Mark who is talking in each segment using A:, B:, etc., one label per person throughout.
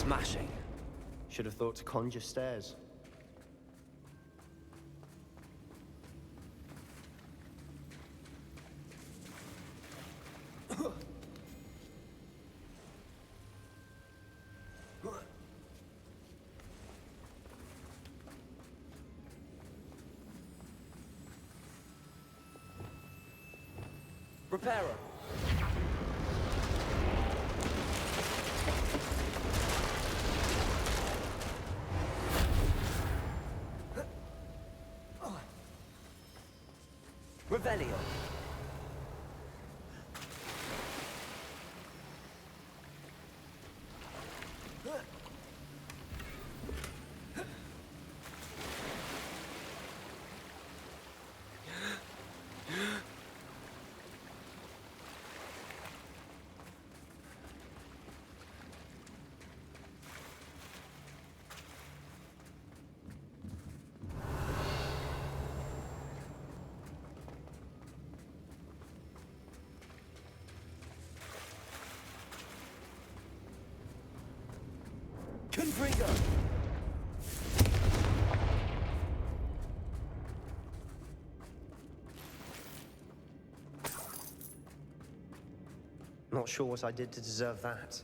A: Smashing.
B: Should have thought to conjure stairs.
A: Repairer. Revelio. Confringo!
B: Not sure what I did to deserve that.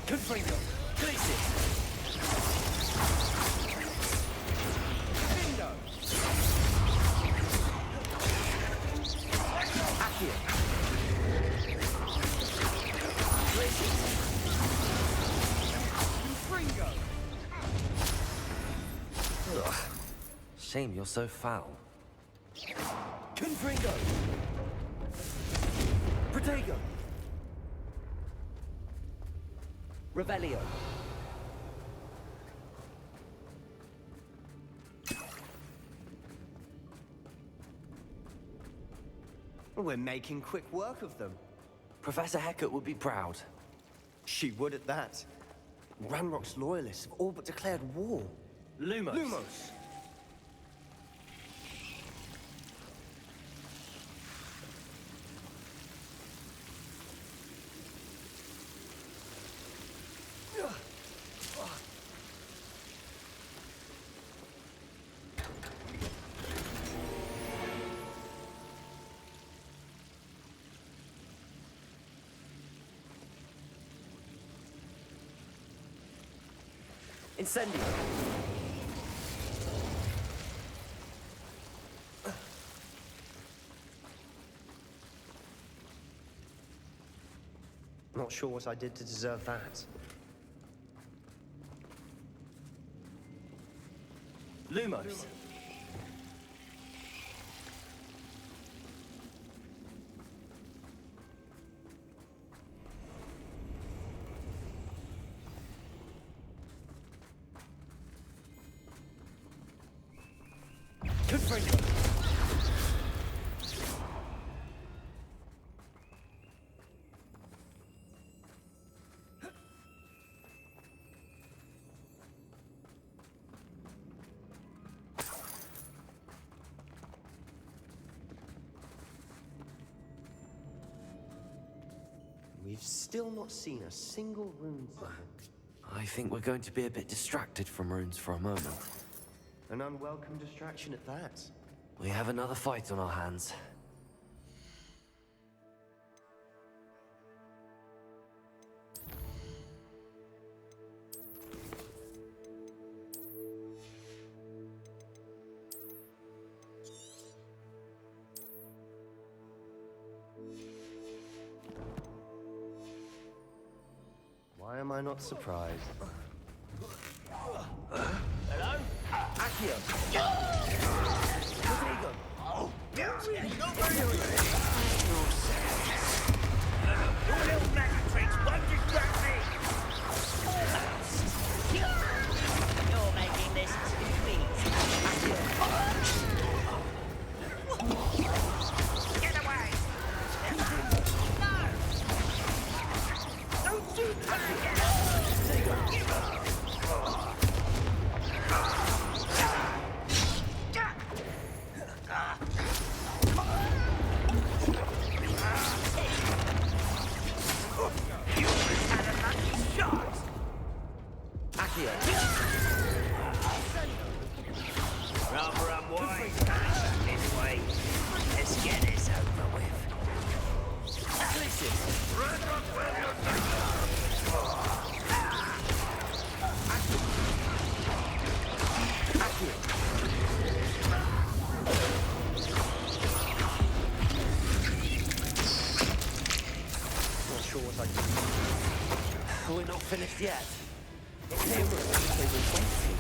A: Confringo! Glacis! Bingo! Accio! Glacis! Confringo! Ugh. Shame you're so foul. Confringo! Protego! Revelio.
B: We're making quick work of them.
A: Professor Hecat would be proud.
B: She would at that. Ranrock's loyalists have all but declared war.
A: Lumos.
B: Lumos!
A: Incendio.
B: Not sure what I did to deserve that.
A: Lumos. Confringo.
B: We've still not seen a single rune summon.
A: I think we're going to be a bit distracted from runes for a moment.
B: An unwelcome distraction at that.
A: We have another fight on our hands.
B: am I not surprised?
C: Hello?
B: Accio! Rodrigo!
C: Your little magic tricks won't distract me! You're making this too easy. Get away! No! Don't do that again!
B: Accio!
C: Rather unwise. Anyway, let's get this over with.
B: Not sure what I can do.
A: We're not finished yet.
B: They were waiting.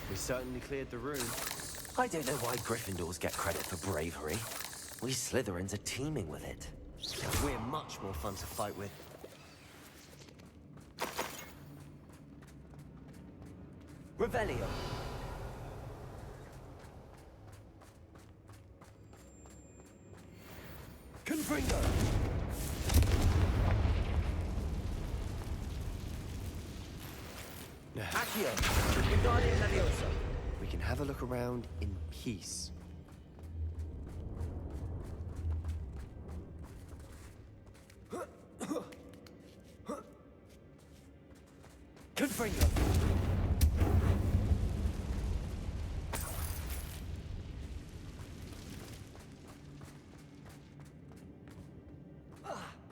B: We certainly cleared the room.
A: I don't know why Gryffindors get credit for bravery. We Slytherins are teeming with it.
B: We're much more fun to fight with. Revelio. Confringo.
C: Accio! Wingardium Leviosa!
B: We can have a look around in peace. Confringo.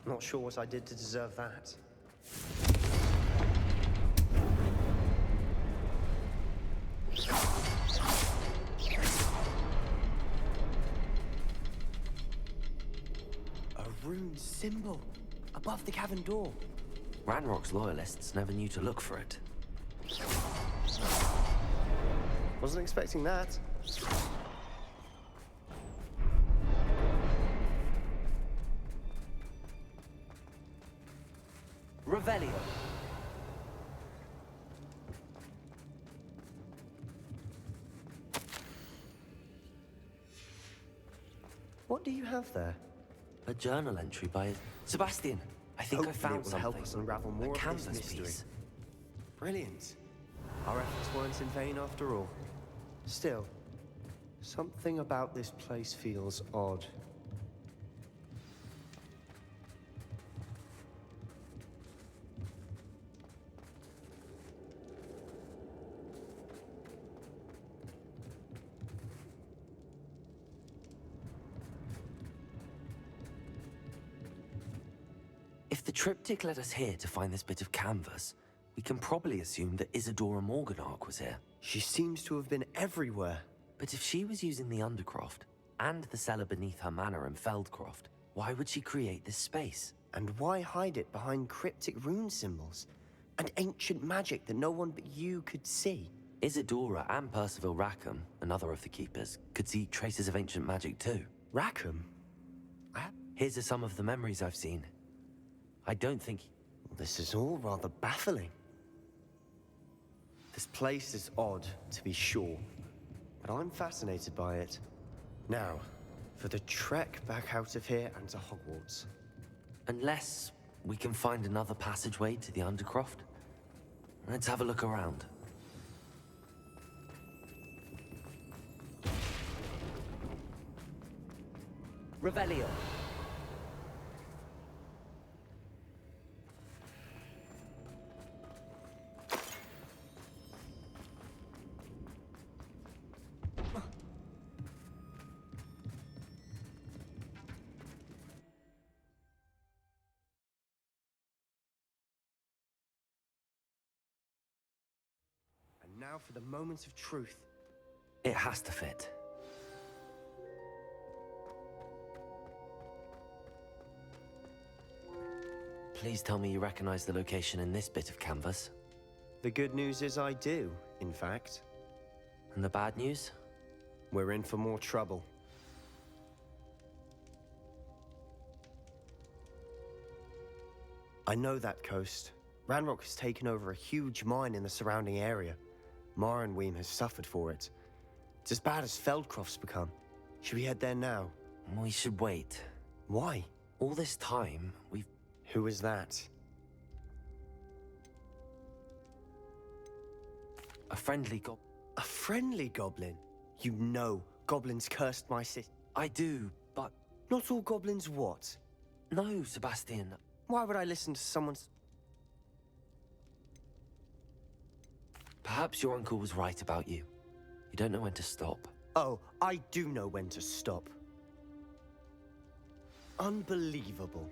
B: Not sure what I did to deserve that. A rune symbol above the cavern door.
A: Ranrock's loyalists never knew to look for it.
B: Wasn't expecting that.
A: Revelio.
B: What do you have there?
A: A journal entry by Sebastian. I think I
B: Hopefully
A: found
B: it will
A: something.
B: help us unravel more
A: a
B: of this
A: canvas
B: mystery.
A: piece.
B: Brilliant. Our efforts weren't in vain after all. Still, something about this place feels odd.
A: If the triptych led us here to find this bit of canvas, we can probably assume that Isadora Morganach was here.
B: She seems to have been everywhere.
A: But if she was using the Undercroft and the cellar beneath her manor in Feldcroft, Why would she create this space?
B: And why hide it behind cryptic rune symbols? And ancient magic that no one but you could see?
A: Isadora and Percival Rackham, another of the Keepers, could see traces of ancient magic too.
B: Rackham?
A: Here's some of the memories I've seen. I don't think...
B: This is all rather baffling. This place is odd, to be sure, but I'm fascinated by it. Now, for the trek back out of here and to Hogwarts.
A: Unless we can find another passageway to the Undercroft. Let's have a look around.
D: Revelio.
B: And now for the moment of truth.
A: It has to fit. Please tell me you recognize the location in this bit of canvas.
B: The good news is I do, in fact.
A: And the bad news?
B: We're in for more trouble. I know that coast. Ranrock has taken over a huge mine in the surrounding area. Mornweem has suffered for it. It's as bad as Feldcroft's become. Should we head there now?
A: We should wait.
B: Why?
A: All this time, we've...
B: Who is that?
A: A friendly
B: A friendly goblin? You know, goblins cursed my city.
A: I do, but...
B: Not all goblins what?
A: No, Sebastian.
B: Why would I listen to someone's...
A: Perhaps your uncle was right about you. You don't know when to stop.
B: Oh, I do know when to stop. Unbelievable.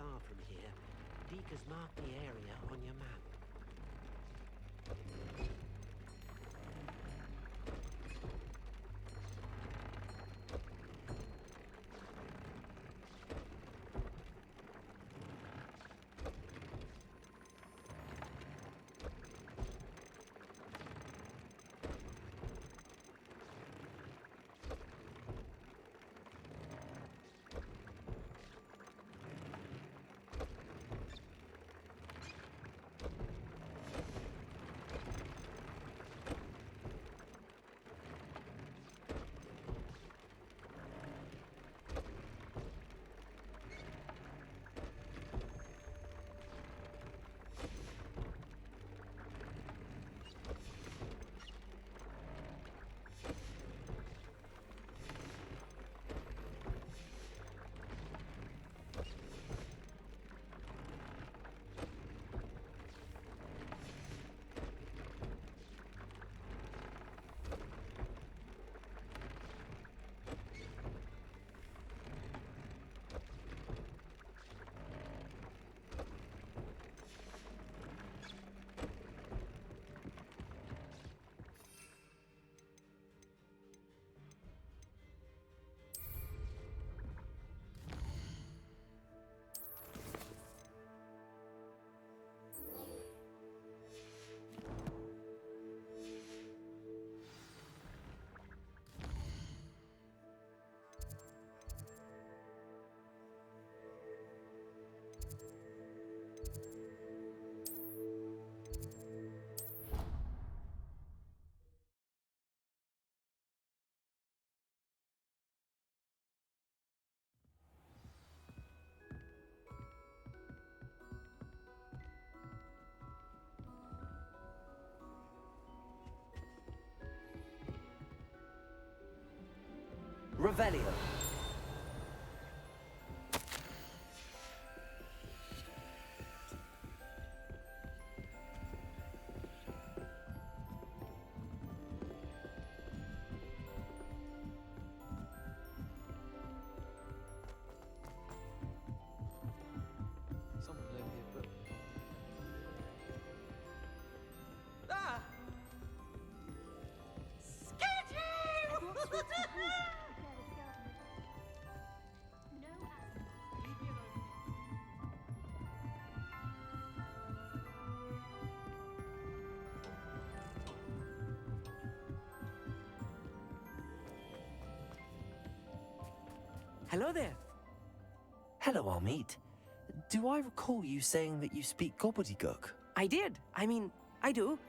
D: far from here. Deke has marked the area on your map.
A: Revelio.
E: Someone lent me a book.
F: Ah!
A: Hello there. Hello, Armid. Do I recall you saying that you speak gobbledygook?
F: I did. I mean, I do.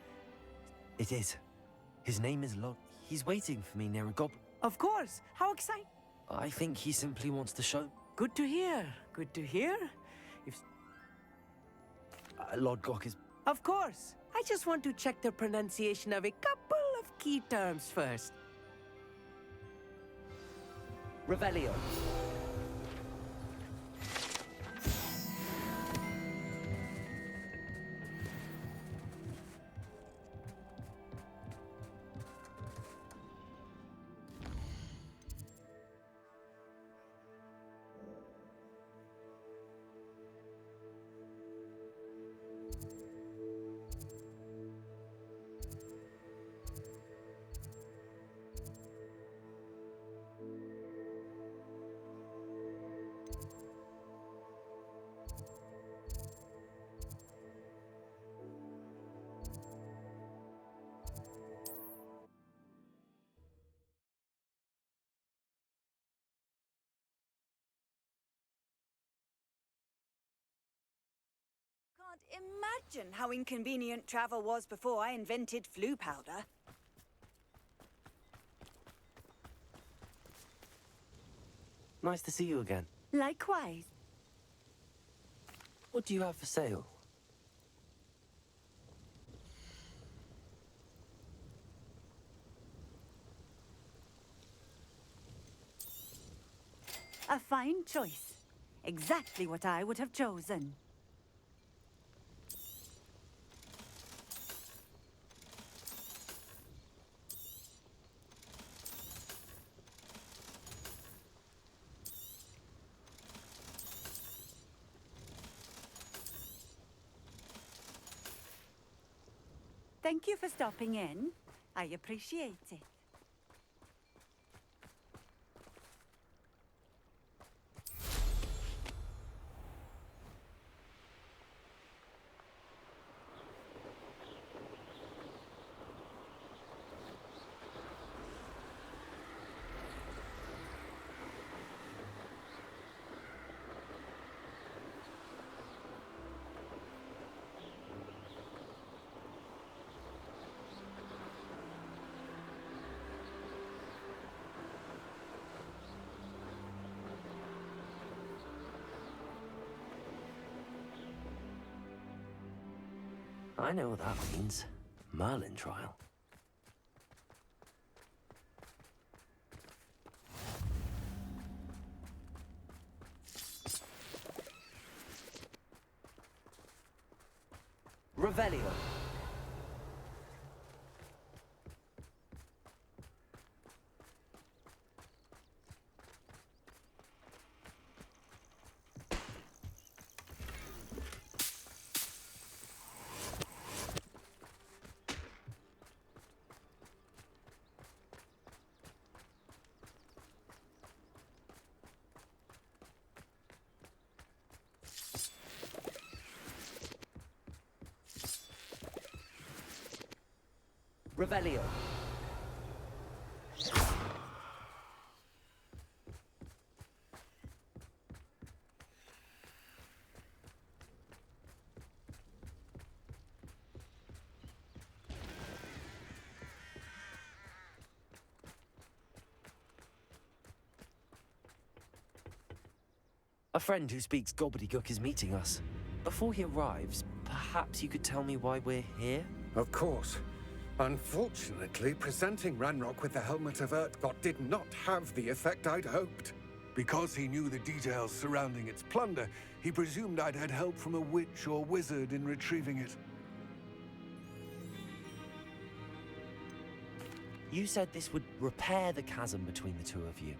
A: It is. His name is Lod. He's waiting for me near a gob.
F: Of course. How exciting.
A: I think he simply wants to show.
F: Good to hear. Good to hear. If...
A: Lodgok is...
F: Of course. I just want to check the pronunciation of a couple of key terms first.
A: Revelio.
G: Can't imagine how inconvenient travel was before I invented flu powder.
A: Nice to see you again.
G: Likewise.
A: What do you have for sale?
G: A fine choice. Exactly what I would have chosen. Thank you for stopping in. I appreciate it.
A: I know what that means. Merlin trial. Revelio. Revelio. A friend who speaks gobbledygook is meeting us. Before he arrives, perhaps you could tell me why we're here?
H: Of course. Unfortunately, presenting Ranrock with the Helmet of Urtkot did not have the effect I'd hoped. Because he knew the details surrounding its plunder, he presumed I'd had help from a witch or wizard in retrieving it.
A: You said this would repair the chasm between the two of you.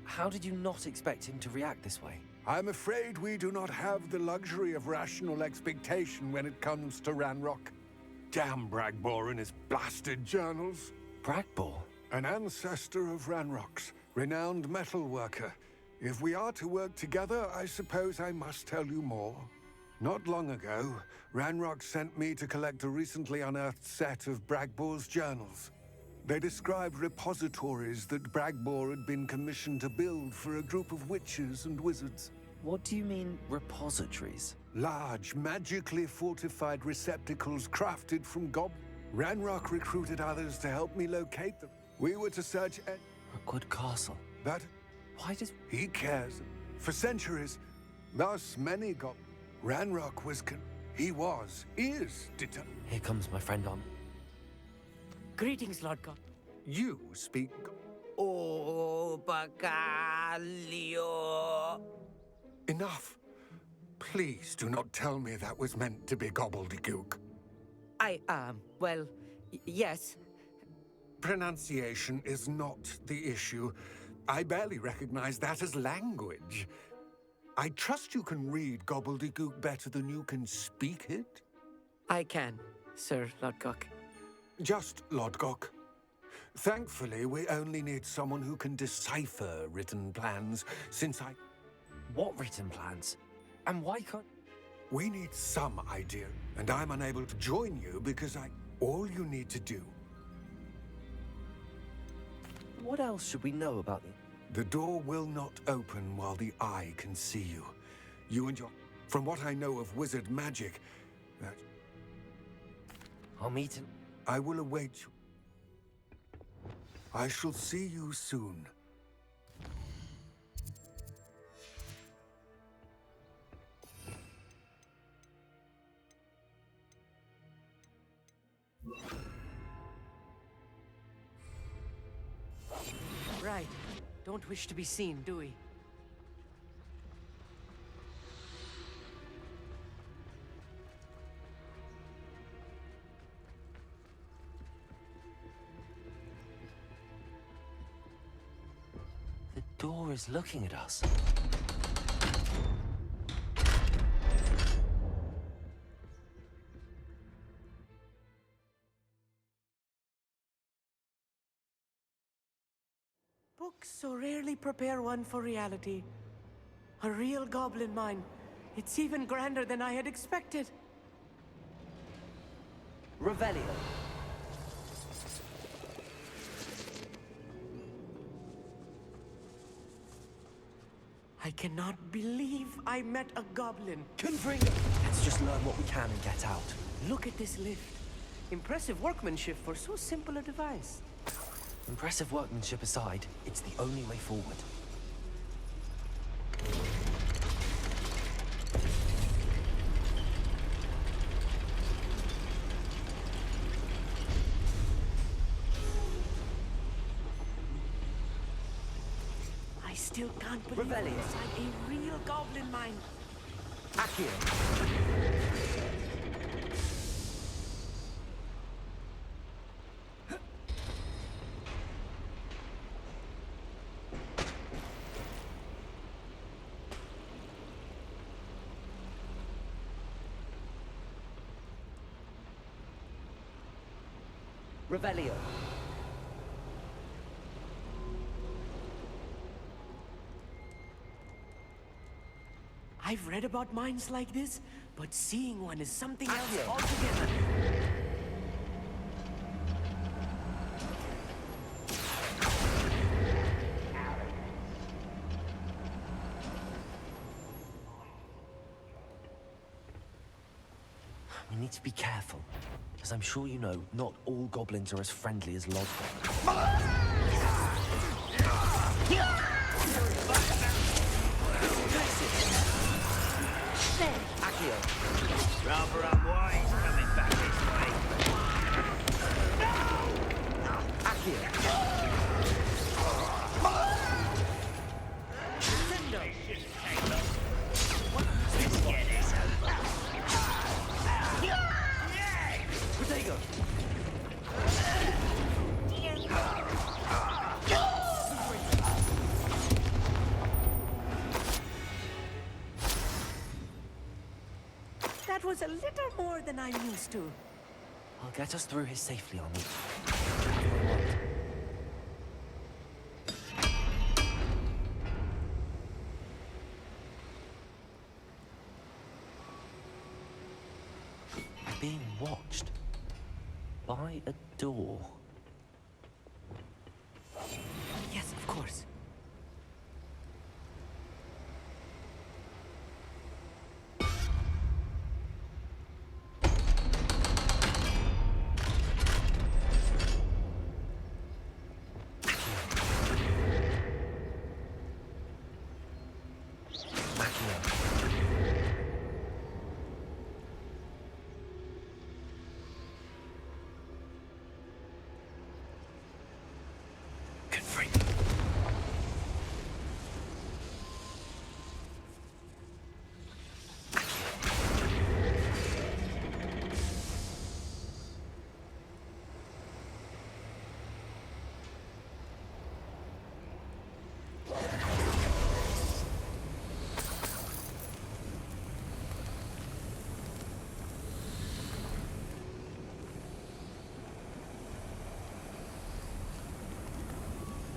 A: How did you not expect him to react this way?
H: I'm afraid we do not have the luxury of rational expectation when it comes to Ranrock. Damn Bragbor and his blasted journals.
A: Bragbor?
H: An ancestor of Ranrock's, renowned metalworker. If we are to work together, I suppose I must tell you more. Not long ago, Ranrock sent me to collect a recently unearthed set of Bragbor's journals. They described repositories that Bragbor had been commissioned to build for a group of witches and wizards.
A: What do you mean, repositories?
H: Large, magically fortified receptacles crafted from Ranrock recruited others to help me locate them. We were to search
A: Rookwood Castle.
H: that
A: Why does...
H: he cares. For centuries, thus many Ranrock is determined.
A: Here comes my friend on.
F: Greetings, Lord God.
H: You speak
F: Oh, Bacalio.
H: enough. Please do not tell me that was meant to be gobbledygook.
F: Well, yes.
H: Pronunciation is not the issue. I barely recognize that as language. I trust you can read gobbledygook better than you can speak it?
F: I can, Sir Lodgok.
H: Just Lodgok. Thankfully, we only need someone who can decipher written plans, since
A: What written plans? And why can't...
H: we need some idea, and I'm unable to join you because all you need to do.
A: What else should we know about the...
H: The door will not open while the eye can see you. You and your... From what I know of wizard magic, that
A: I'll meet him.
H: I will await you. I shall see you soon.
F: Right. Don't wish to be seen, do we?
A: The door is looking at us.
F: so rarely prepare one for reality. A real goblin mine. It's even grander than I had expected.
A: Revelio.
F: I cannot believe I met a goblin.
A: Confringo! Let's just learn what we can and get out.
F: Look at this lift. Impressive workmanship for so simple a device.
A: Impressive workmanship aside, it's the only way forward.
F: I still can't believe we're
A: Revelio.
F: inside a real goblin mine.
A: Accio. Revelio.
F: I've read about mines like this, but seeing one is something else
A: Accio.
F: altogether.
A: We need to be careful. As I'm sure you know, not all goblins are as friendly as Lodbrok. Accio.
C: Rather unwise coming back this way.
A: Accio. Protego.
F: That was a little more than I'm used to.
A: I'll get us through here safely, Army. Being watched by a door.
F: Yes, of course.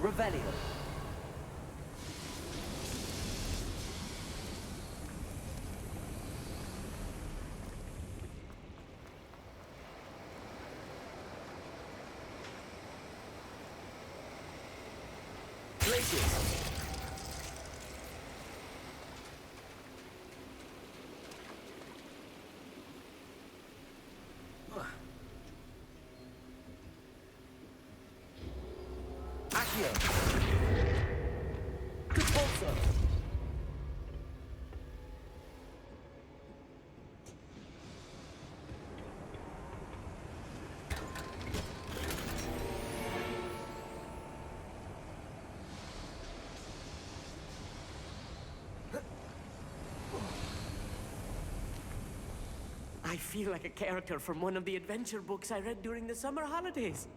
A: Revelio. Places. Accio. Compulso.
F: I feel like a character from one of the adventure books I read during the summer holidays.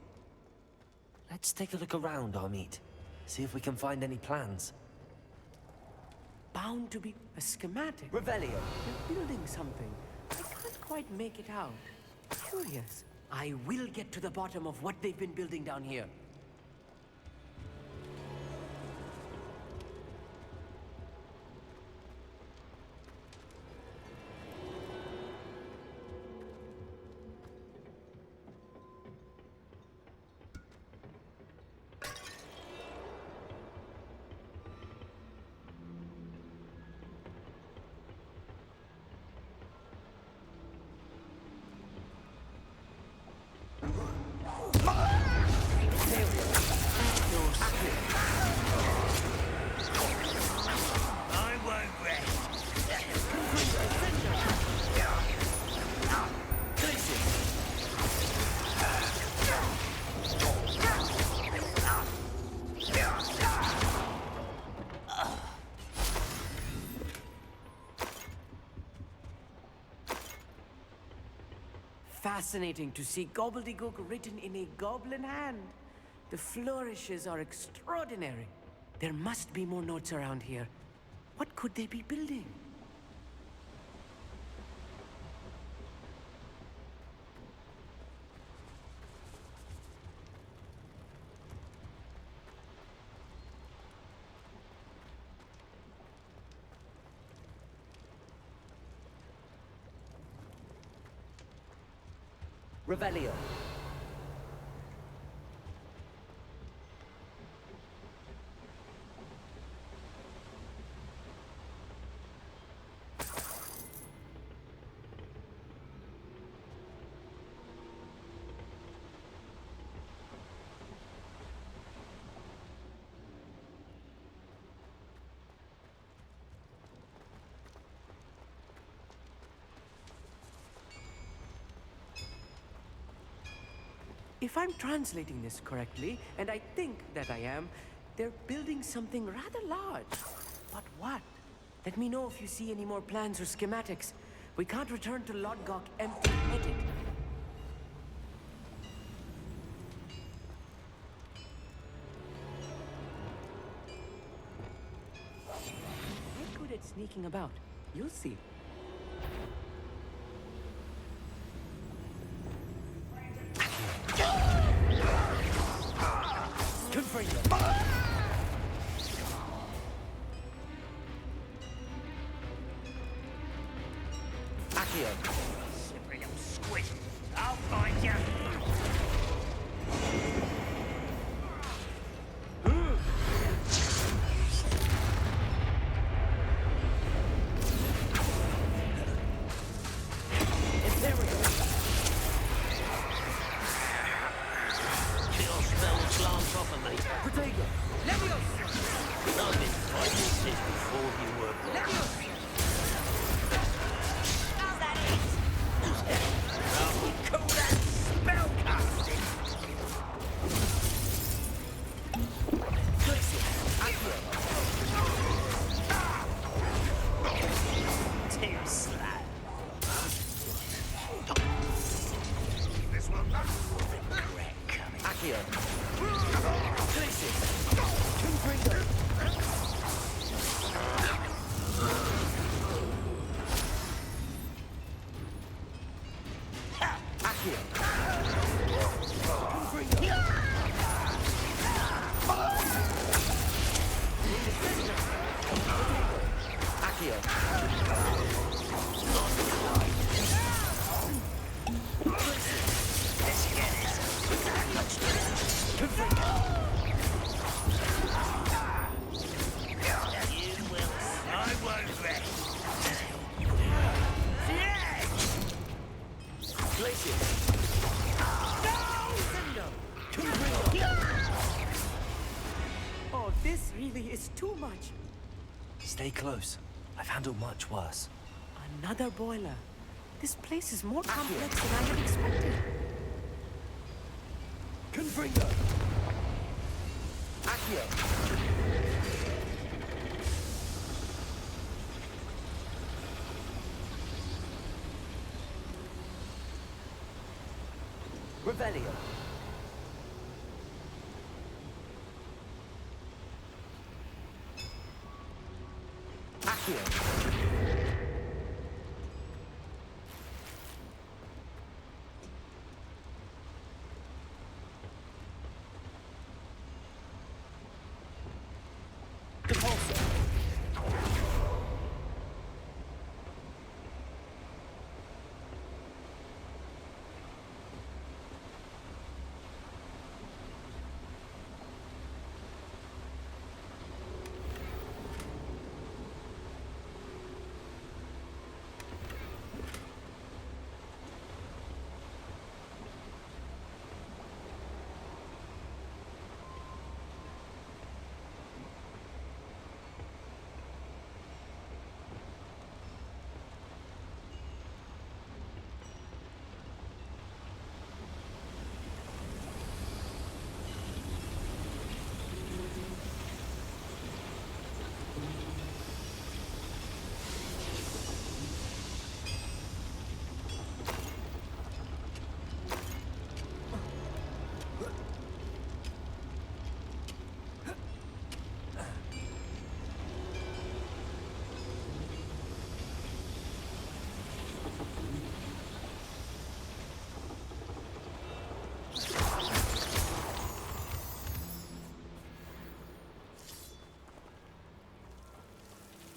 A: Let's take a look around, Armeet. See if we can find any plans.
F: Bound to be a schematic.
A: Revelio.
F: They're building something. I can't quite make it out. Curious. I will get to the bottom of what they've been building down here. fascinating to see gobbledygook written in a goblin hand. The flourishes are extraordinary. There must be more notes around here. What could they be building?
A: Revelio.
F: If I'm translating this correctly, and I think that I am, they're building something rather large. But what? Let me know if you see any more plans or schematics. We can't return to Lodgok empty-headed. They're good at sneaking about. You'll see.
C: Slippery little squid. I'll find you.
D: Kill spell glance off of me.
F: Protego! Leviosa!
D: I've been fighting since before you were born.
G: How's that it?
C: We call that spellcasting. Too slow. This one regret coming.
A: Accio.
C: I won't rest.
F: Oh, this really is too much.
A: Stay close. I've handled much worse.
F: Another boiler. This place is more complex than I had expected.
A: Confringo. Accio. Revelio. Accio. Depulso.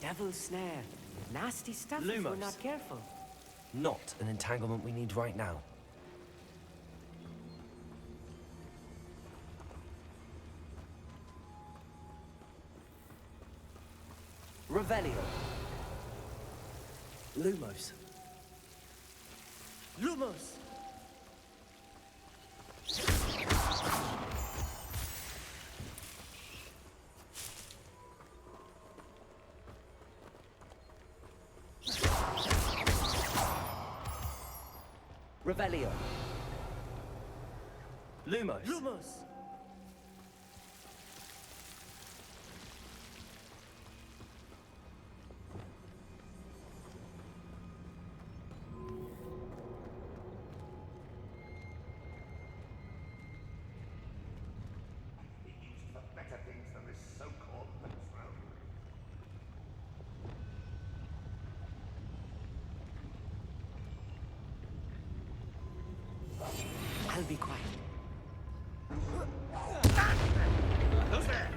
F: devil's snare. Nasty stuff if we're
A: Lumos.
F: not careful.
A: Not an entanglement we need right now. Revelio. Lumos.
F: Lumos!
A: Revelio. Lumos.
F: Lumos!
C: Better things than this so-called throne.
F: I'll be quiet.
C: Who's there?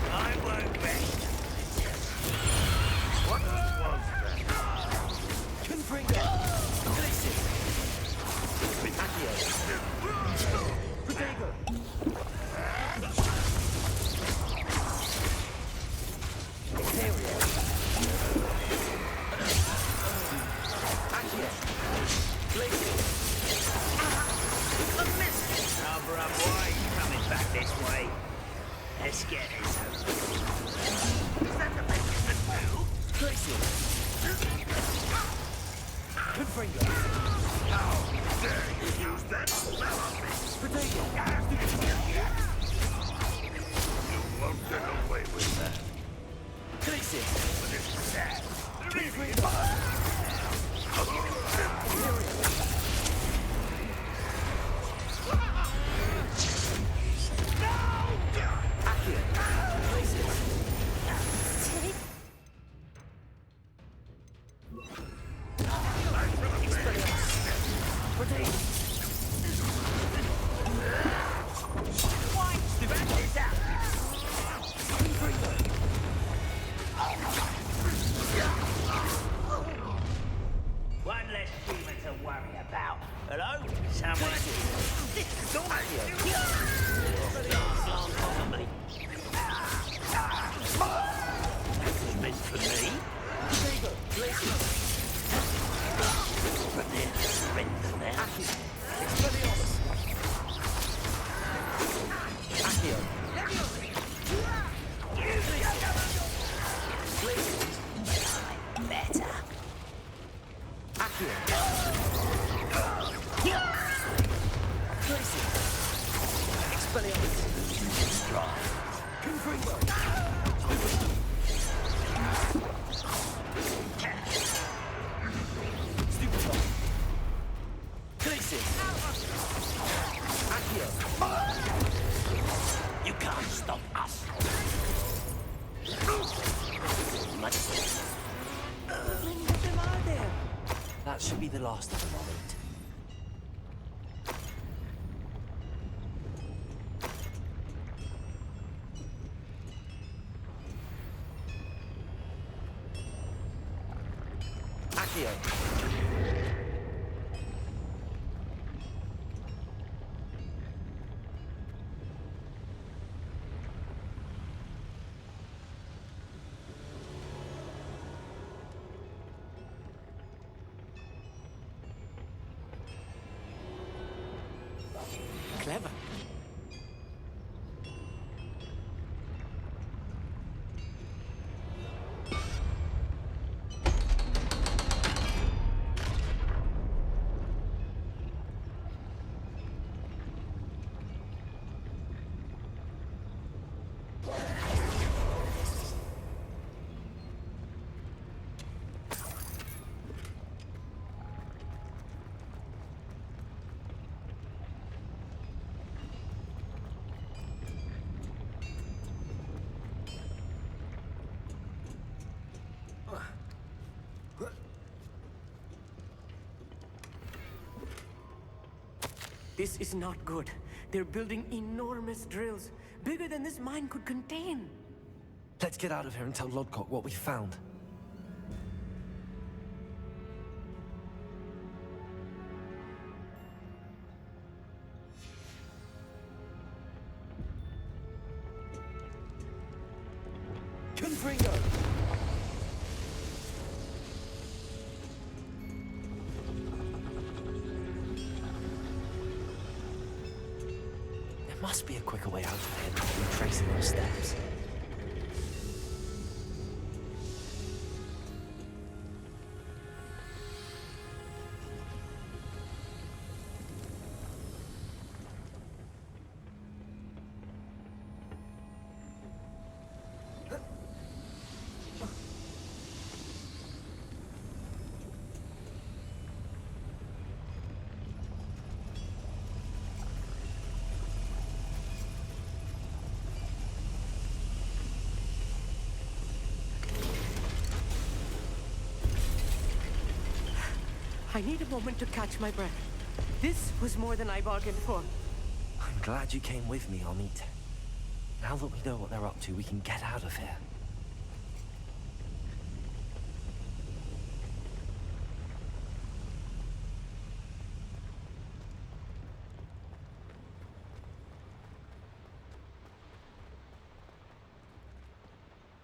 C: I won't rest. What was that?
A: Confringo. Glacius. Accio. Protego. Materia. Accio. Glacius.
C: A miss! Oh, bruv, why are you coming back this way? Let's get it. Is that the best you can do?
A: Glacius. Confringo.
C: How dare you use that spell on me?
A: Protego.
C: You won't get away with that.
A: Glacius.
C: But it's sad.
A: Accio. Glacius. Protego.
C: One less demon to worry about. Hello? Someone? This is That's meant for me.
A: Protego. Glacius.
C: But then strength now.
A: Accio. Expelliarmus. Accio.
C: Better.
A: Accio. Glacius. Expelliarmus. Confringo. Stupefy. Glacius. Accio.
C: You can't stop us. Much.
F: How many of them are there?
A: That should be the last of them, I'll eat. Accio.
F: Clever. This is not good. They're building enormous drills, bigger than this mine could contain.
A: Let's get out of here and tell Lodgok what we found. Confringo! There must be a quicker way out of here than retracing those steps.
F: I need a moment to catch my breath. This was more than I bargained for.
A: I'm glad you came with me, Amit. Now that we know what they're up to, we can get out of here.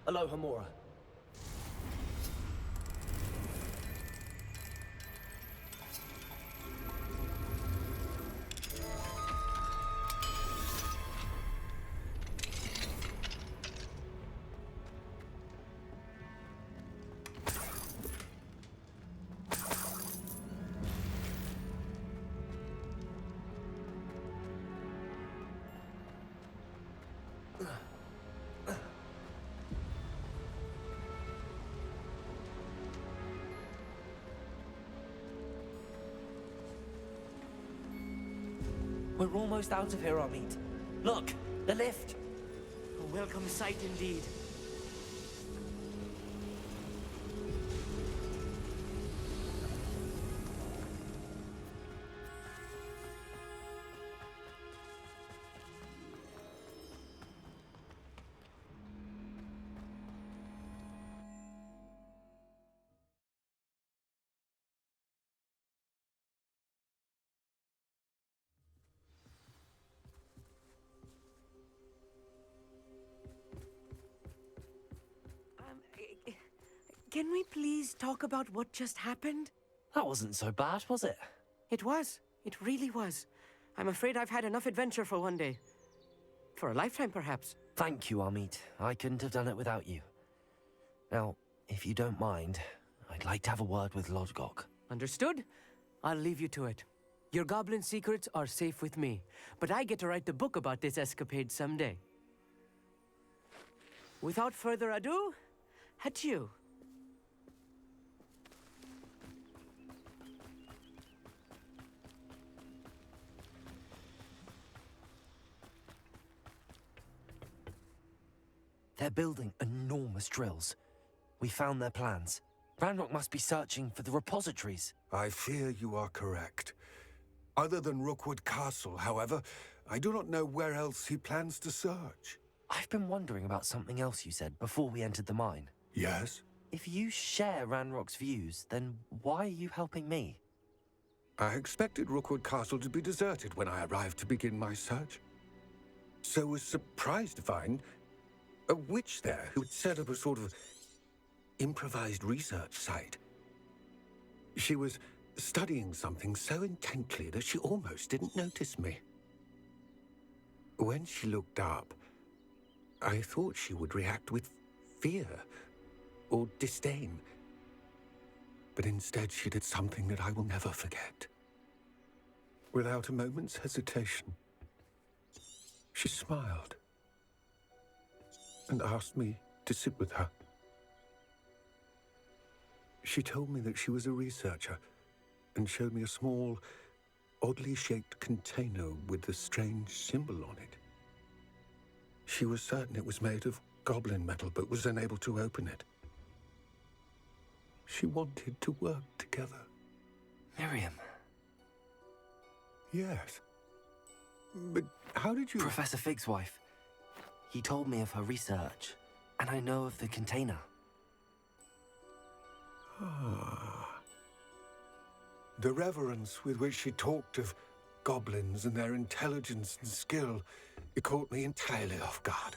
A: Hello, Hamura. We're almost out of here, Amit. Look, the lift.
F: A welcome sight indeed. Can we please talk about what just happened?
A: That wasn't so bad, was it?
F: It was. It really was. I'm afraid I've had enough adventure for one day. For a lifetime, perhaps.
A: Thank you, Amit. I couldn't have done it without you. Now, if you don't mind, I'd like to have a word with Lodgok.
F: Understood? I'll leave you to it. Your goblin secrets are safe with me, but I get to write the book about this escapade someday. Without further ado, adieu.
A: They're building enormous drills. We found their plans. Ranrock must be searching for the repositories.
H: I fear you are correct. Other than Rookwood Castle, however, I do not know where else he plans to search.
A: I've been wondering about something else you said before we entered the mine.
H: Yes?
A: If you share Ranrock's views, then why are you helping me?
H: I expected Rookwood Castle to be deserted when I arrived to begin my search. So was surprised to find a witch there who had set up a sort of improvised research site. She was studying something so intently that she almost didn't notice me. When she looked up, I thought she would react with fear or disdain. But instead she did something that I will never forget. Without a moment's hesitation, she smiled and asked me to sit with her. She told me that she was a researcher and showed me a small, oddly shaped container with a strange symbol on it. She was certain it was made of goblin metal, but was unable to open it. She wanted to work together.
A: Miriam.
H: Yes, But how did you...
A: Professor Fig's wife. He told me of her research, and I know of the container.
H: The reverence with which she talked of goblins and their intelligence and skill, it caught me entirely off guard.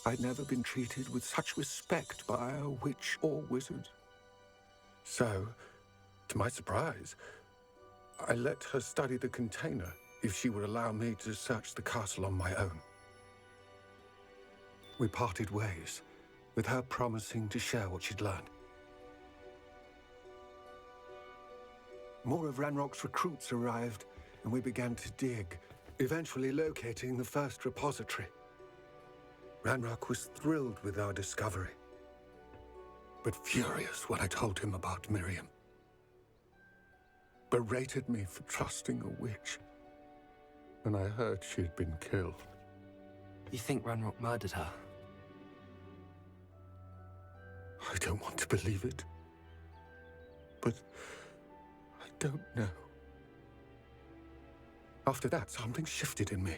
H: I'd never been treated with such respect by a witch or wizard. So, to my surprise, I let her study the container if she would allow me to search the castle on my own. We parted ways, with her promising to share what she'd learned. More of Ranrock's recruits arrived, and we began to dig, eventually locating the first repository. Ranrock was thrilled with our discovery, but furious when I told him about Miriam. Berated me for trusting a witch, and I heard she'd been killed.
A: You think Ranrock murdered her?
H: I don't want to believe it, but I don't know. After that, something shifted in me.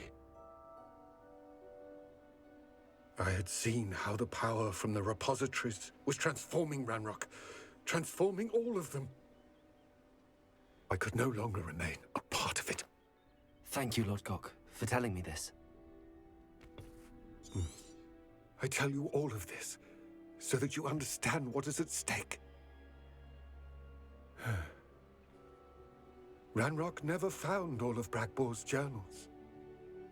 H: I had seen how the power from the repositories was transforming Ranrock, transforming all of them. I could no longer remain a part of it.
A: Thank you, Lord Gok, for telling me this.
H: I tell you all of this so that you understand what is at stake. Ranrock never found all of Bragbor's journals,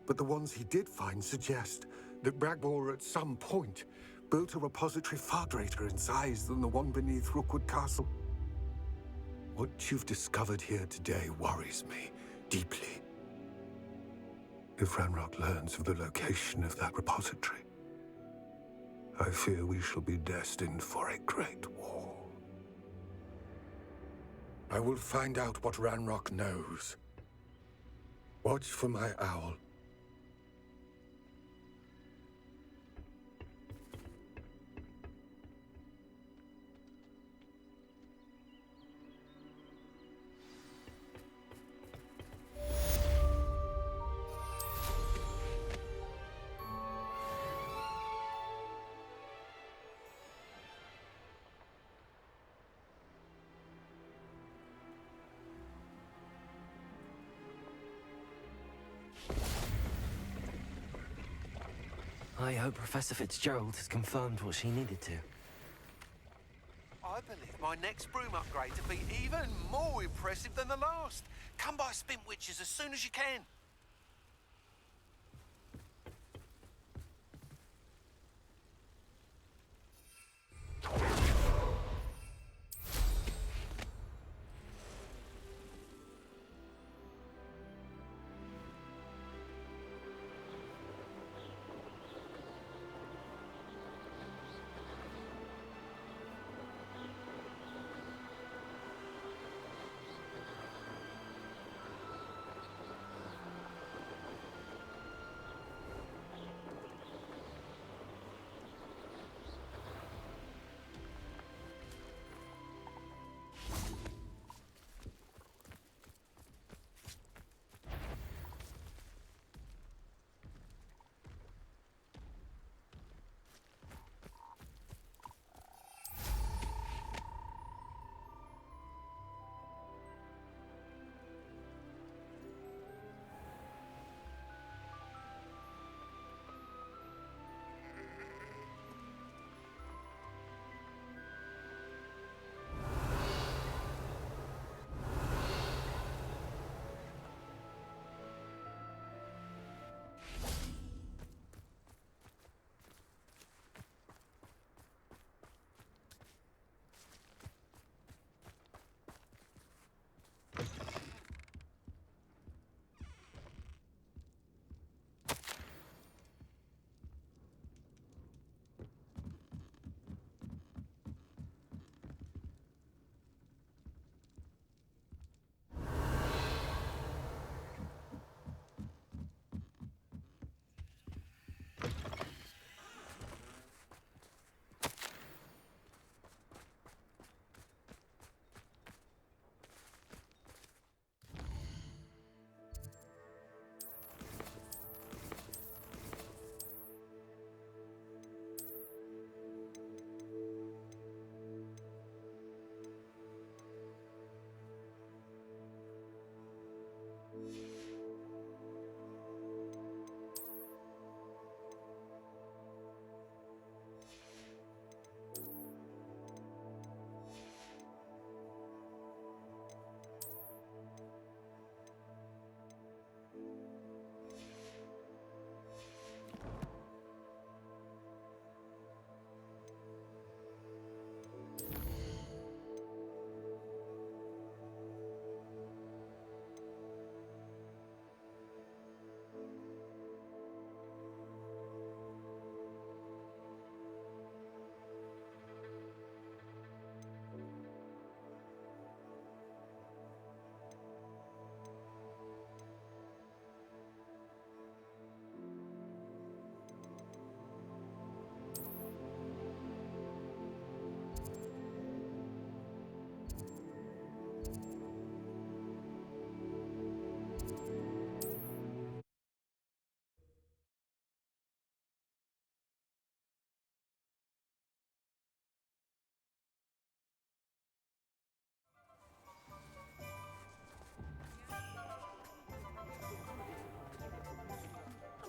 H: but the ones he did find suggest that Bragbor at some point built a repository far greater in size than the one beneath Rookwood Castle. What you've discovered here today worries me deeply. If Ranrock learns of the location of that repository, I fear we shall be destined for a great war. I will find out what Ranrock knows. Watch for my owl.
A: I hope Professor Fitzgerald has confirmed what she needed to.
I: I believe my next broom upgrade to be even more impressive than the last. Come by Spin Witches as soon as you can.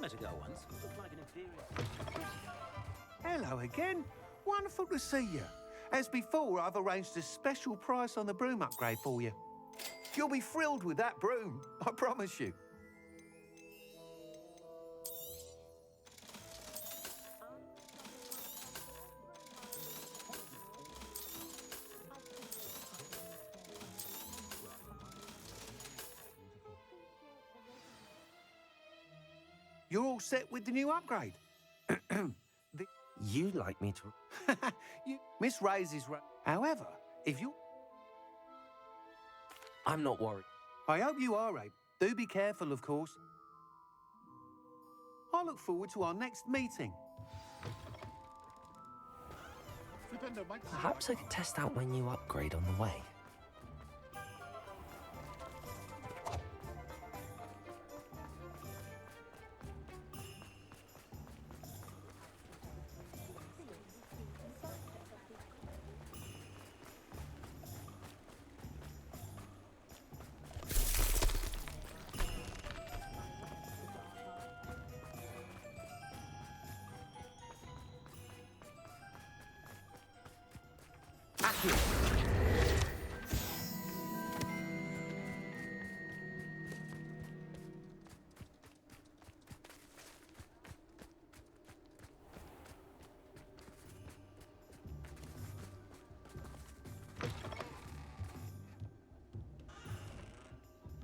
D: met a girl once. Looked like an inferior.
I: Hello again. Wonderful to see you. As before, I've arranged a special price on the broom upgrade for you. You'll be thrilled with that broom, I promise you. You're all set with the new upgrade.
A: You like me to...
I: Miss Ray's is right. However, if you...
A: I'm not worried.
I: I hope you are, Abe. Do be careful, of course. I look forward to our next meeting.
A: Perhaps I could test out my new upgrade on the way.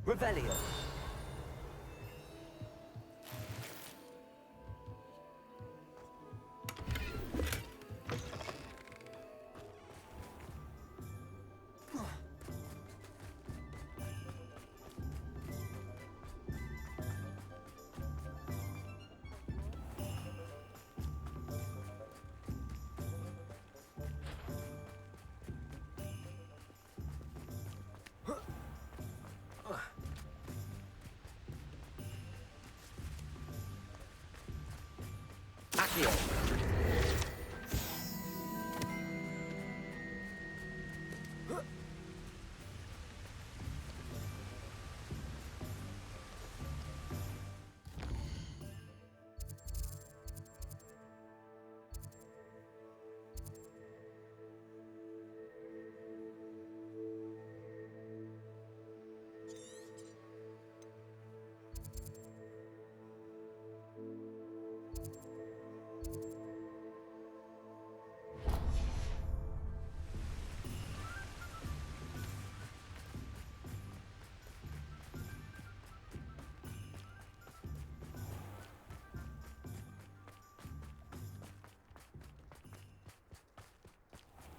A: Revelio. Accio.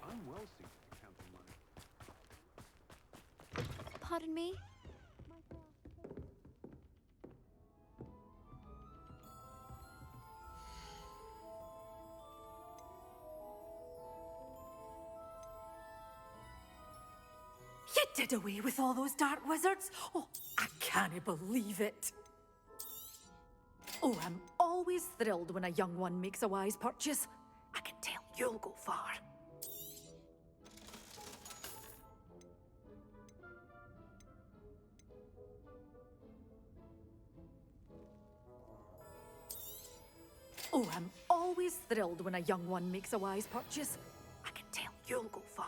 I: I'm well suited to counting money.
J: Pardon me?
K: You did away with all those dark wizards? Oh, I can't believe it. Oh, I'm always thrilled when a young one makes a wise purchase. I can tell you'll go far. Oh, I'm always thrilled when a young one makes a wise purchase. I can tell you'll go far.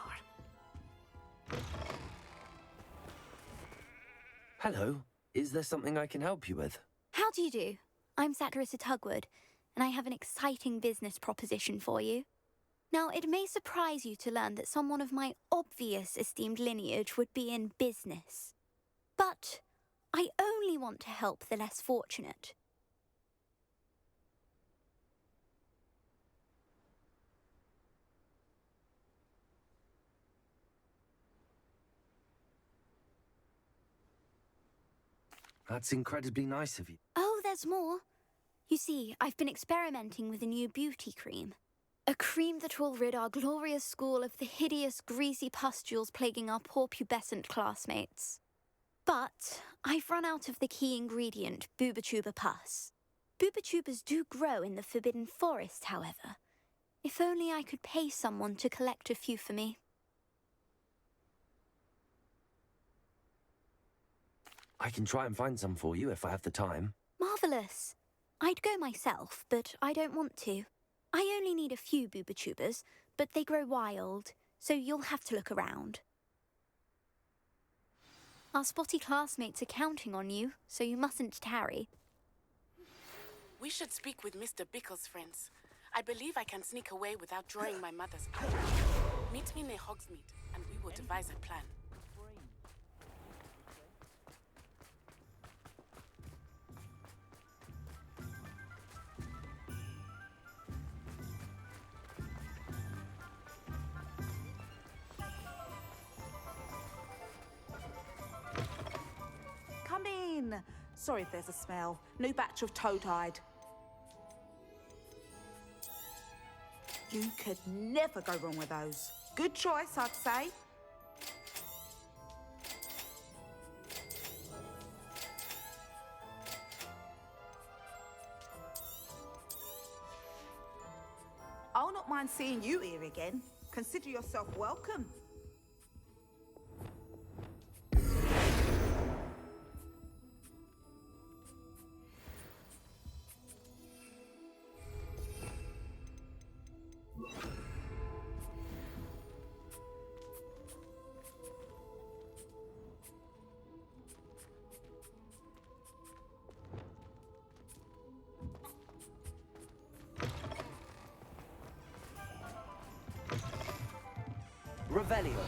A: Hello. Is there something I can help you with?
J: How do you do? I'm Satirist at Hogwarts, and I have an exciting business proposition for you. Now, it may surprise you to learn that someone of my obvious esteemed lineage would be in business. But I only want to help the less fortunate.
A: That's incredibly nice of you.
J: Oh, there's more. You see, I've been experimenting with a new beauty cream. A cream that will rid our glorious school of the hideous, greasy pustules plaguing our poor pubescent classmates. But I've run out of the key ingredient, Booba-Tuba pus. Booba-Tubas do grow in the Forbidden Forest, however. If only I could pay someone to collect a few for me.
A: I can try and find some for you if I have the time.
J: Marvellous. I'd go myself, but I don't want to. I only need a few booba-tubers, but they grow wild, so you'll have to look around. Our spotty classmates are counting on you, so you mustn't tarry.
L: We should speak with Mr. Bickle's friends. I believe I can sneak away without drawing my mother's eye. Meet me near Hogsmeade, and we will devise a plan.
M: Come in. Sorry if there's a smell. New batch of toad-hide. You could never go wrong with those. Good choice, I'd say. I'll not mind seeing you here again. Consider yourself welcome.
A: Revelio.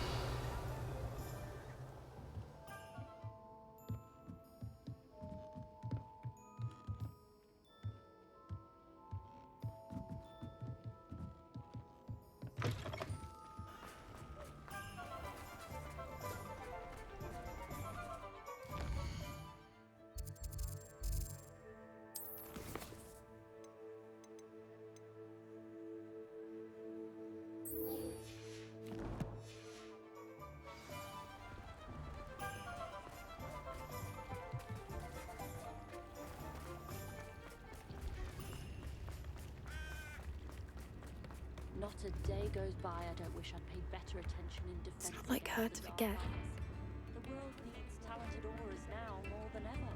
N: Not a day goes by I don't wish I'd paid better attention in defense.
O: It's not like her to forget.
N: The world needs talented aurors now more than ever.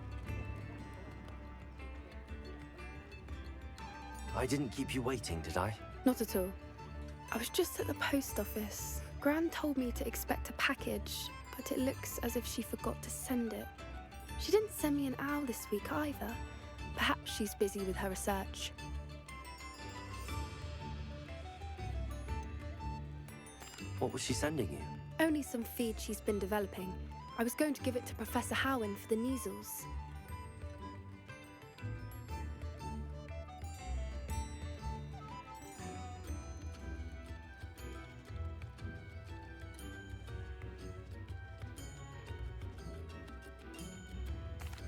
A: I didn't keep you waiting, did I?
O: Not at all. I was just at the post office. Gran told me to expect a package, but it looks as if she forgot to send it. She didn't send me an owl this week either. Perhaps she's busy with her research.
A: What was she sending you?
O: Only some feed she's been developing. I was going to give it to Professor Howen for the measles.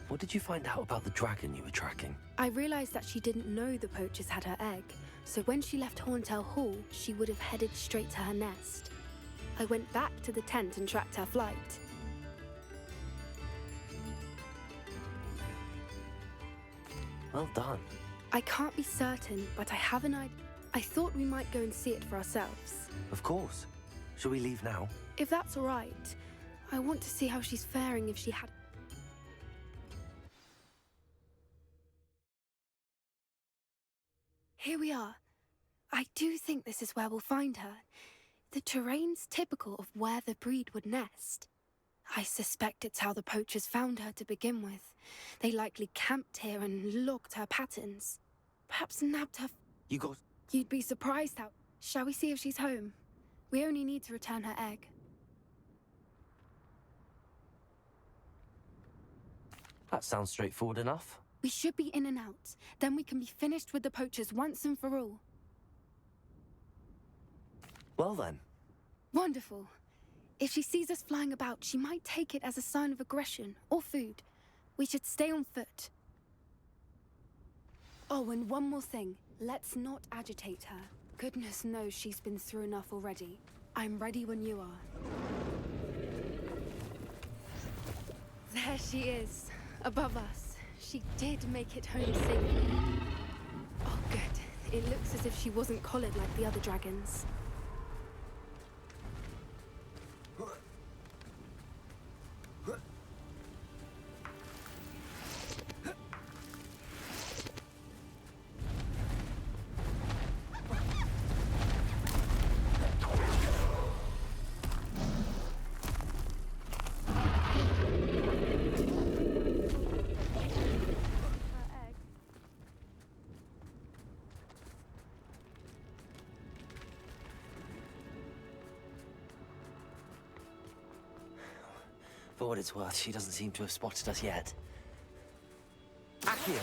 A: What did you find out about the dragon you were tracking?
O: I realised that she didn't know the poachers had her egg, so when she left Horntail Hall, she would have headed straight to her nest. I went back to the tent and tracked her flight.
A: Well done.
O: I can't be certain, but I have an idea. I thought we might go and see it for ourselves.
A: Of course. Shall we leave now?
O: If that's all right. I want to see how she's faring if she had... Here we are. I do think this is where we'll find her. The terrain's typical of where the breed would nest. I suspect it's how the poachers found her to begin with. They likely camped here and logged her patterns. Perhaps nabbed her...
A: You got...
O: You'd be surprised how... Shall we see if she's home? We only need to return her egg.
A: That sounds straightforward enough.
O: We should be in and out. Then we can be finished with the poachers once and for all.
A: Well then.
O: Wonderful. If she sees us flying about, she might take it as a sign of aggression or food. We should stay on foot. Oh, and one more thing. Let's not agitate her. Goodness knows she's been through enough already. I'm ready when you are. There she is, above us. She did make it home safely. Oh, good. It looks as if she wasn't collared like the other dragons.
A: For what it's worth, she doesn't seem to have spotted us yet. Accio!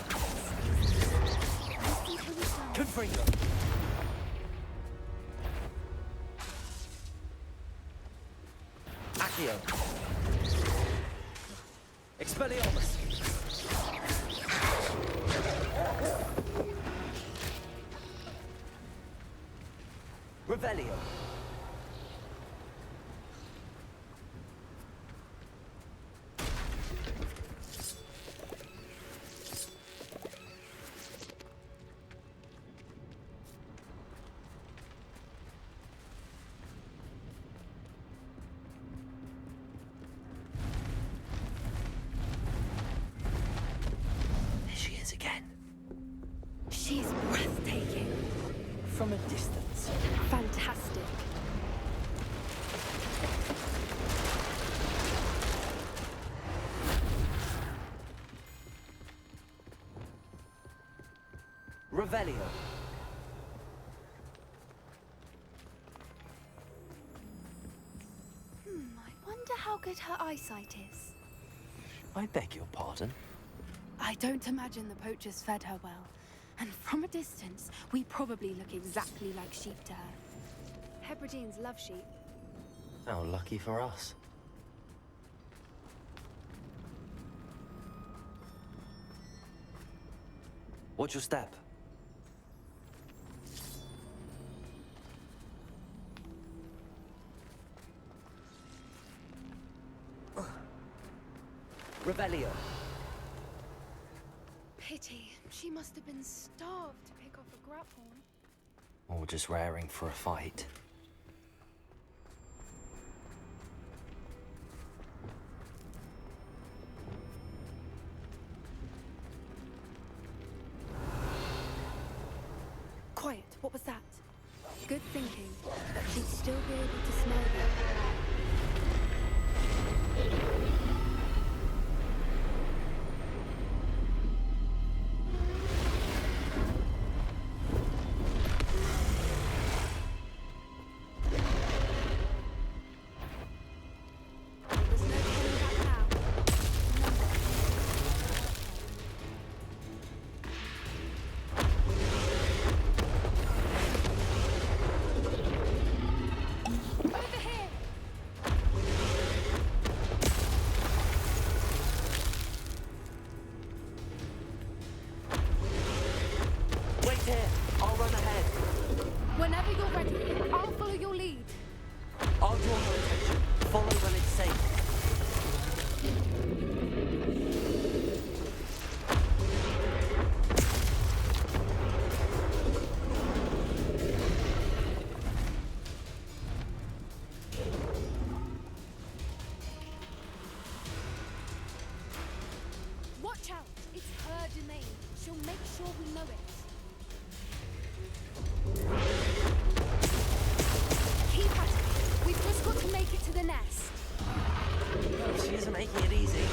A: Confringo! Accio! Expelliarmus! Revelio! There she is again.
O: She's breathtaking.
A: From a distance.
O: Fantastic.
A: Revelio.
O: I wonder how good her eyesight is.
A: I beg your pardon.
O: I don't imagine the poachers fed her well. And from a distance, we probably look exactly like sheep to her. Hebrideans love sheep.
A: How lucky for us. Watch your step. Revelio.
O: Pity. She must have been starved to pick off a grapple.
A: Or just raring for a fight.
O: Quiet. What was that? Good thinking, but she'd still be able to smell them. Whenever you're ready, I'll follow your lead.
A: I'll draw her attention. Follow when it's safe.
O: Watch out! It's her domain. She'll make sure we know it. Keep at it. We've just got to make it to the nest.
A: She isn't making it easy.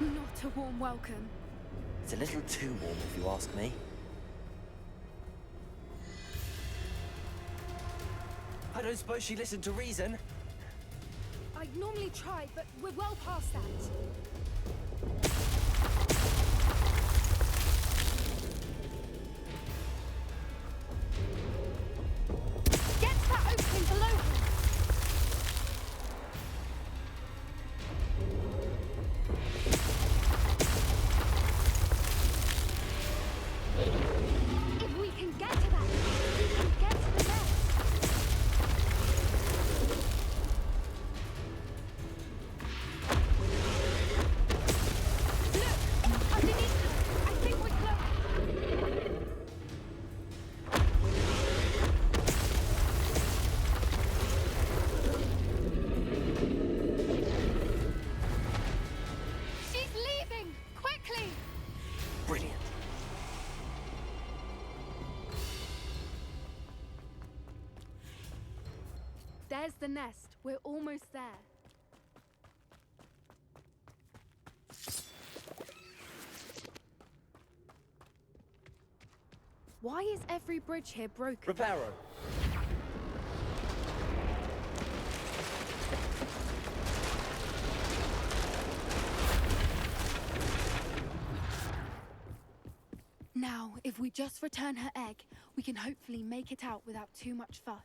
O: Not a warm welcome.
A: It's a little too warm, if you ask me. I don't suppose she listened to reason.
O: I'd normally try, but we're well past that. Get to that opening below her! If we can get to that, we can get to the nest. There's the nest. We're almost there. Why is every bridge here broken?
E: Reparo.
O: Now, if we just return her egg, we can hopefully make it out without too much fuss.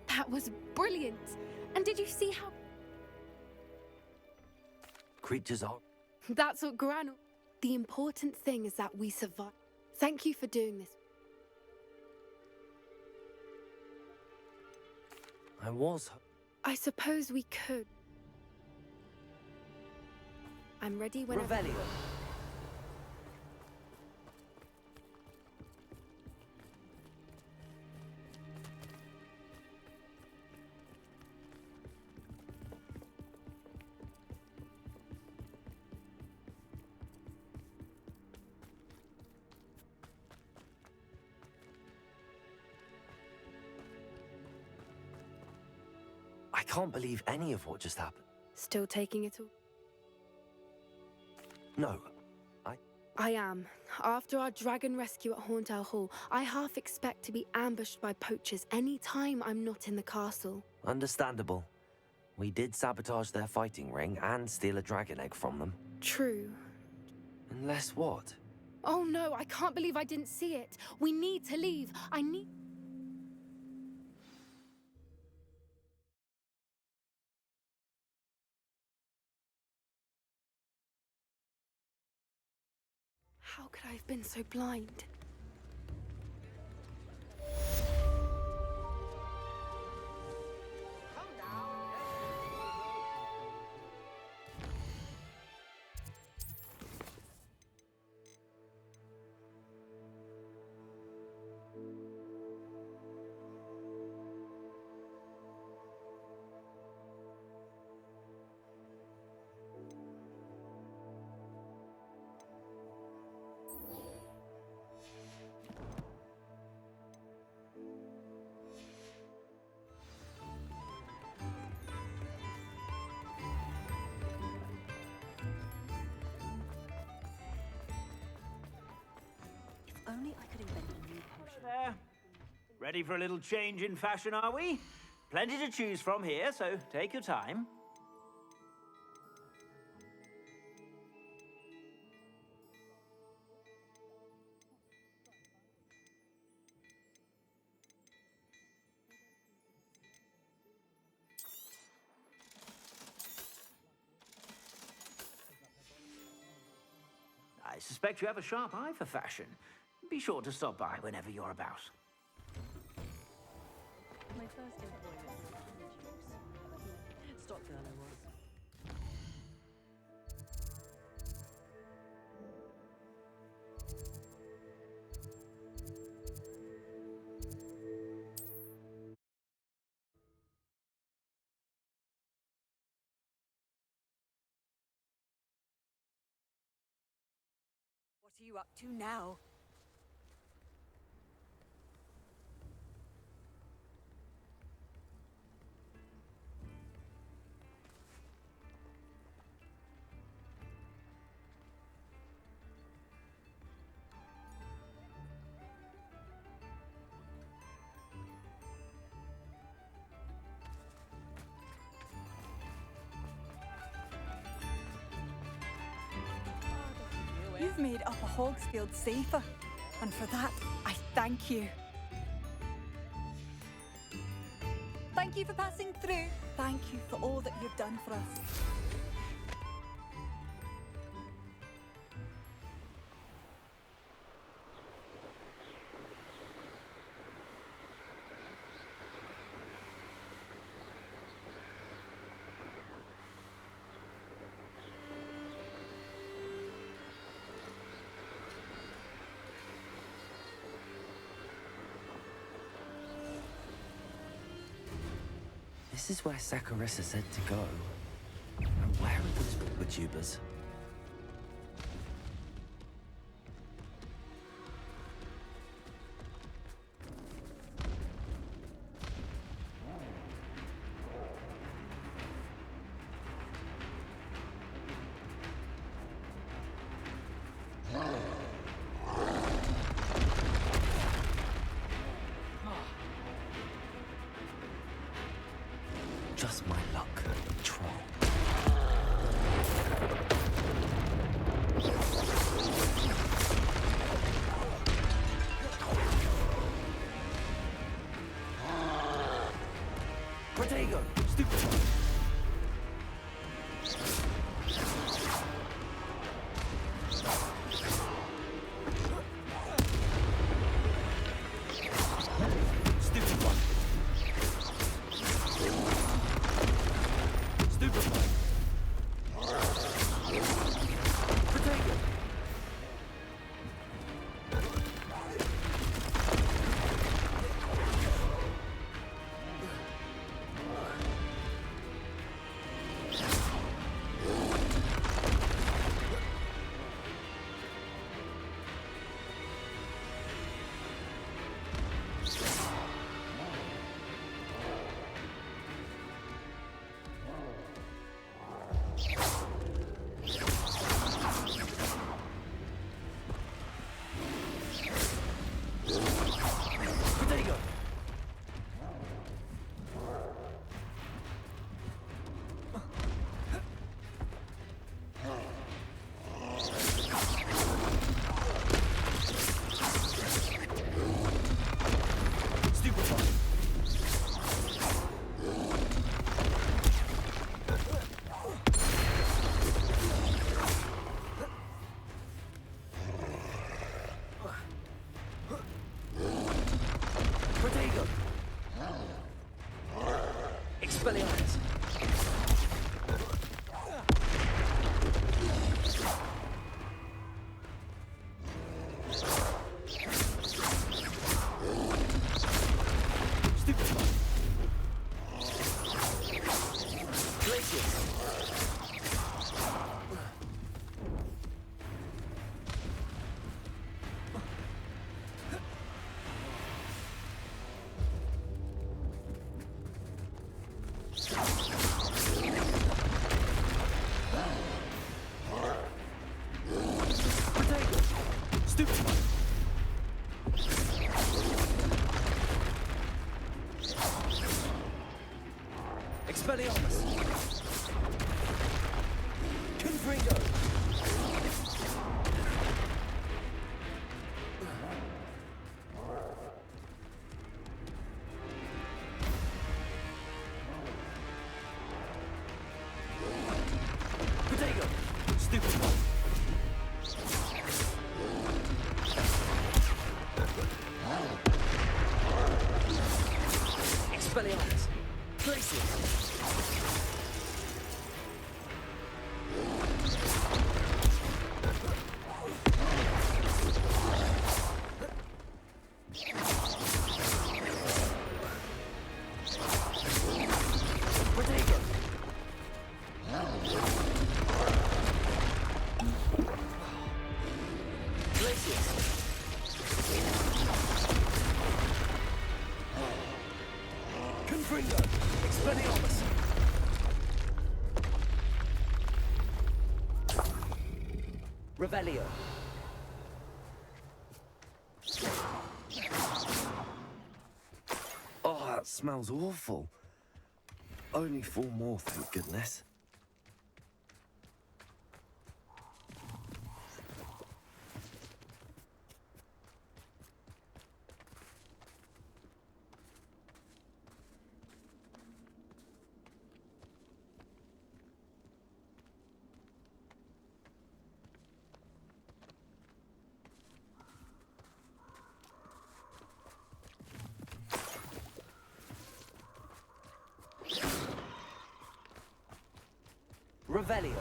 O: That was brilliant! And did you see how...
A: Creatures are...
O: That's what Gran... The important thing is that we survived. Thank you for doing this.
A: I was...
O: I suppose we could. I'm ready whenever...
A: Revelio. I can't believe any of what just happened.
O: Still taking it all?
A: No,
O: I am. After our dragon rescue at Horndale Hall, I half expect to be ambushed by poachers any time I'm not in the castle.
A: understandable. We did sabotage their fighting ring and steal a dragon egg from them.
O: True.
A: Unless what?
O: Oh no, I can't believe I didn't see it. We need to leave. I need... How could I have been so blind?
N: Only I could invent a new potion.
C: There. Ready for a little change in fashion, are we? Plenty to choose from here, so take your time. I suspect you have a sharp eye for fashion. Be sure to stop by whenever you're about.
N: My first employment was in juice. Stock girl I was.
G: What are you up to now?
M: You've made Upper Hogsfield safer, and for that, I thank you. Thank you for passing through. Thank you for all that you've done for us.
A: This is where Saccharissa said to go. And where are those booktubers? Just my luck, troll. Protego! Stupid! Stupid one! Stupid one! Protego! Protego! Stupid one! Protego! Expelliarmus! Stupid one! Glacius! Protego! Stupid one! Expelliarmus! Confringo! Protego! Stupid one! Expelliarmus! Glacius! Protego! Glacius! Confringo! Expelliarmus! Revelio! Oh, that smells awful. Only 4 more, thank goodness. Revelio.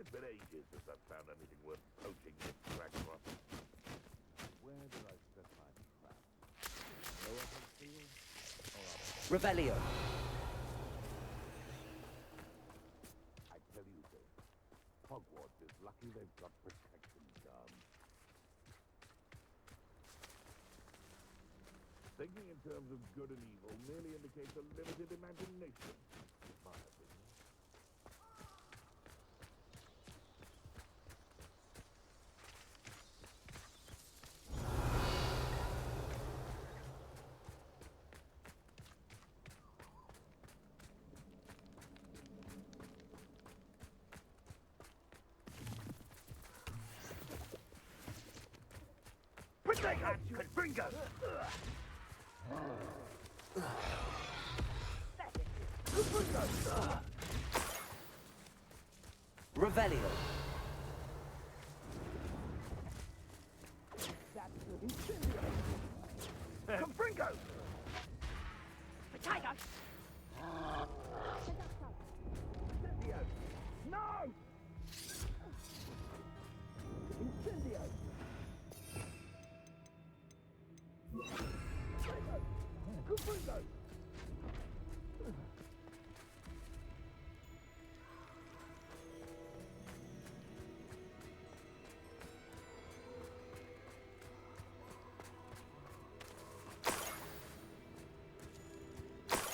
P: It's been ages since I've found anything worth poaching in Ragnarok. Where did I set my trap? Lower Hudfield? Or up?
A: Revelio.
P: I tell you this, Hogwarts is lucky they've got protection guards. Thinking in terms of good and evil merely indicates a limited imagination, in my opinion. Confringo!
A: Revelio.
P: Confringo!
C: Potato!
P: Incendio! No! Incendio! Confringo!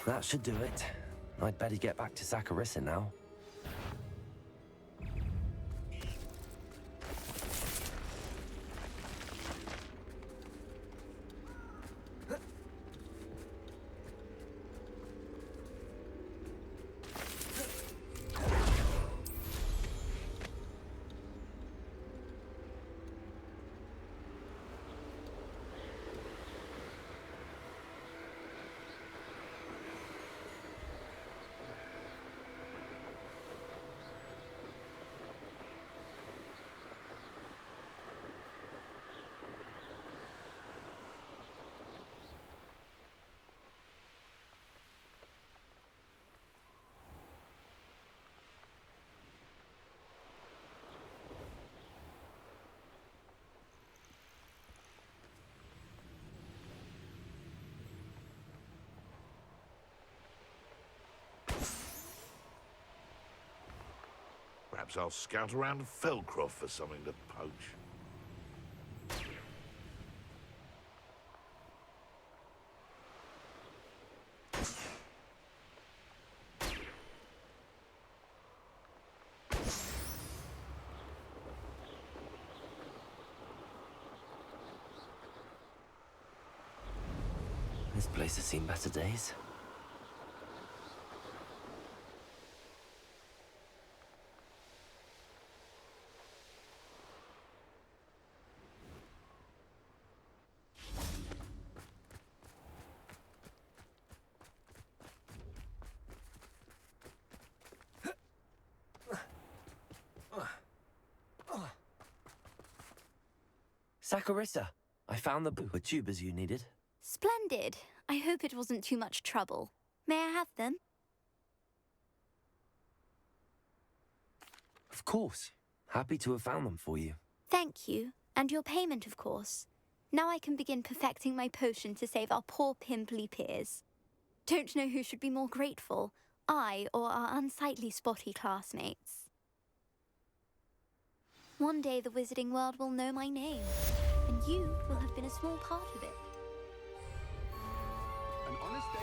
A: That should do it. I'd better get back to Saccharissa now.
P: Perhaps I'll scout around Feldcroft for something to poach.
A: This place has seen better days. Saccharissa, I found the booper tubers you needed.
J: Splendid. I hope it wasn't too much trouble. May I have them?
A: Of course. Happy to have found them for you.
J: Thank you. And your payment, of course. Now I can begin perfecting my potion to save our poor pimply peers. Don't know who should be more grateful, I or our unsightly spotty classmates. One day the wizarding world will know my name, and you will have been a small part of it.
I: An honest day's